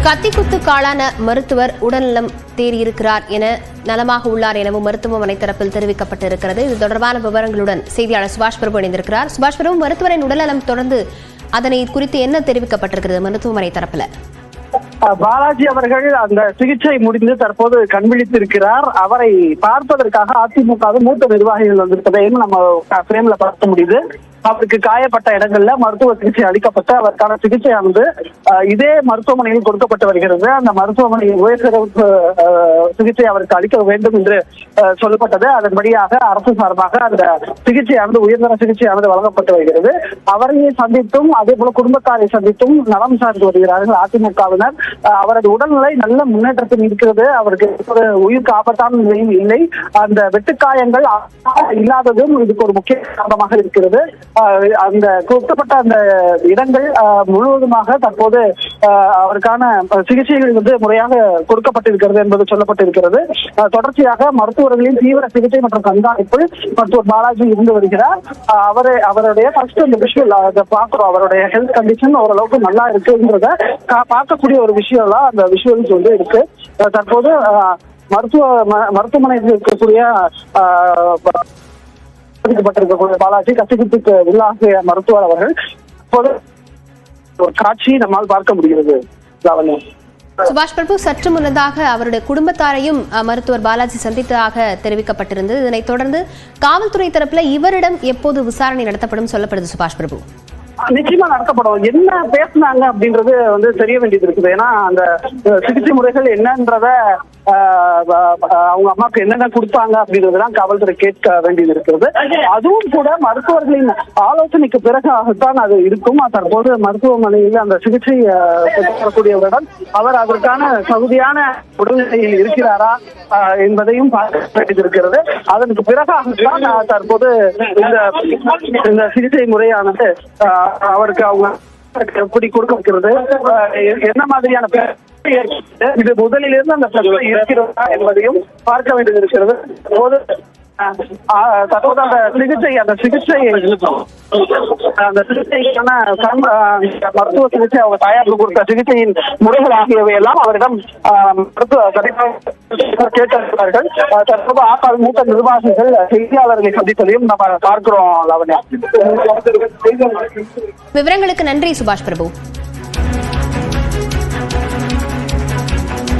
கத்திக்குத்துக்கு ஆளான மருத்துவர் உடல்நலம் தேறியிருக்கிறார் என நலமாக உள்ளார் எனவும் மருத்துவமனை தரப்பில் தெரிவிக்கப்பட்டிருக்கிறது. இது தொடர்பான விவரங்களுடன் செய்தியாளர் சுபாஷ் பிரபு இணைந்திருக்கிறார். சுபாஷ் பிரபு, மருத்துவரின் உடல்நலம் தொடர்ந்து அதனை குறித்து என்ன தெரிவிக்கப்பட்டிருக்கிறது மருத்துவமனை தரப்பில்? பாலாஜி அவர்கள் அந்த சிகிச்சை முடிந்து தற்போது கண்விழித்திருக்கிறார். அவரை பார்ப்பதற்காக அதிமுக மூத்த நிர்வாகிகள் வந்திருப்பதையும் நம்ம பிரேம்ல பார்க்க முடியுது. அவருக்கு காயப்பட்ட இடங்கள்ல மருத்துவ சிகிச்சை அளிக்கப்பட்டு அவருக்கான சிகிச்சையானது இதே மருத்துவமனையில் கொடுக்கப்பட்டு வருகிறது. அந்த மருத்துவமனையில் உயர்சிறப்பு சிகிச்சை அவருக்கு அளிக்க வேண்டும் என்று சொல்லப்பட்டது. அதன்படியாக அரசு சார்பாக அந்த சிகிச்சையானது உயர்தர சிகிச்சையானது வழங்கப்பட்டு வருகிறது. அவரை சந்தித்தும் அதே போல குடும்பத்தாரை சந்தித்தும் நலம் சார்ந்து வருகிறார்கள் அதிமுகவினர். அவரது உடல்நிலை நல்ல முன்னேற்றத்தில் இருக்கிறது. அவருக்கு ஒரு உயிருக்கு ஆபத்தான நிலையும் இல்லை. அந்த வெட்டுக்காயங்கள் இல்லாததும் இதுக்கு ஒரு முக்கிய காரணமாக இருக்கிறது. அந்த கொடுக்கப்பட்ட அந்த இடங்கள் முழுவதுமாக தற்போது அவருக்கான சிகிச்சைகள் முறையாக கொடுக்கப்பட்டிருக்கிறது என்பது சொல்லப்பட்டிருக்கிறது. தொடர்ச்சியாக மருத்துவர்களின் தீவிர சிகிச்சை மற்றும் கண்காணிப்பில் மருத்துவர் பாலாஜி இருந்து வருகிறார். அவருடைய ஃபர்ஸ்ட் அந்த விஷுவல் பார்க்கிறோம். அவருடைய ஹெல்த் கண்டிஷன் ஓரளவுக்கு நல்லா இருக்குன்றத பார்க்கக்கூடிய ஒரு விஷயம் தான் அந்த விஷுவல்ஸ் இருக்கு. தற்போது மருத்துவமனையில் இருக்கக்கூடிய பாலாஜி கத்திக்குத்துக்கு உள்ளாகிய மருத்துவர் அவர்கள் இப்போது ஒரு காட்சி நம்மால் பார்க்க முடிகிறது. சுபாஷ் பிரபு, சற்று முன்னதாக அவருடைய குடும்பத்தாரையும் மருத்துவர் பாலாஜி சந்தித்ததாக தெரிவிக்கப்பட்டிருந்தது. இதனைத் தொடர்ந்து காவல்துறை தரப்புல இவரிடம் எப்போது விசாரணை நடத்தப்படும் சொல்லப்படுது சுபாஷ் பிரபு? நிச்சயமா நடத்தப்படும். என்ன பேசினாங்க அப்படின்றது தெரிய வேண்டியது இருக்குது. ஏன்னா அந்த சிகிச்சை முறைகள் என்னன்றத அவங்க அம்மாவுக்கு என்னென்ன கொடுத்தாங்க அப்படின்றதுதான் காவல்துறை கேட்க வேண்டியது இருக்கிறது. அதுவும் கூட மருத்துவர்களின் ஆலோசனைக்கு பிறகாகத்தான் அது இருக்கும். தற்போது மருத்துவமனையில் அந்த சிகிச்சை பெறக்கூடியவருடன் அவர் அதற்கான தகுதியான உடல்நிலையில் இருக்கிறாரா என்பதையும் பார்க்க வேண்டியது இருக்கிறது. அதற்கு பிறகாகத்தான் தற்போது இந்த சிகிச்சை முறையானது அவருக்கு அவங்க எப்படி கொடுக்க வைக்கிறது, என்ன மாதிரியான இது முதலிலிருந்து அந்த பிரச்சனை இருக்கிறதா என்பதையும் பார்க்க வேண்டியது இருக்கிறது. தற்போது அந்த சிகிச்சைக்கான மருத்துவ சிகிச்சை அவங்க தயாரிப்பு கொடுத்த சிகிச்சையின் முறைகள் ஆகியவை எல்லாம் அவரிடம் கேட்டிருக்கிறார்கள். தற்போது ஆக்கால் மூத்த நிர்வாகிகள் செய்தியாளர்களை சந்தித்ததையும் நம்ம பார்க்கிறோம். லாவண்யா, விவரங்களுக்கு நன்றி சுபாஷ் பிரபு.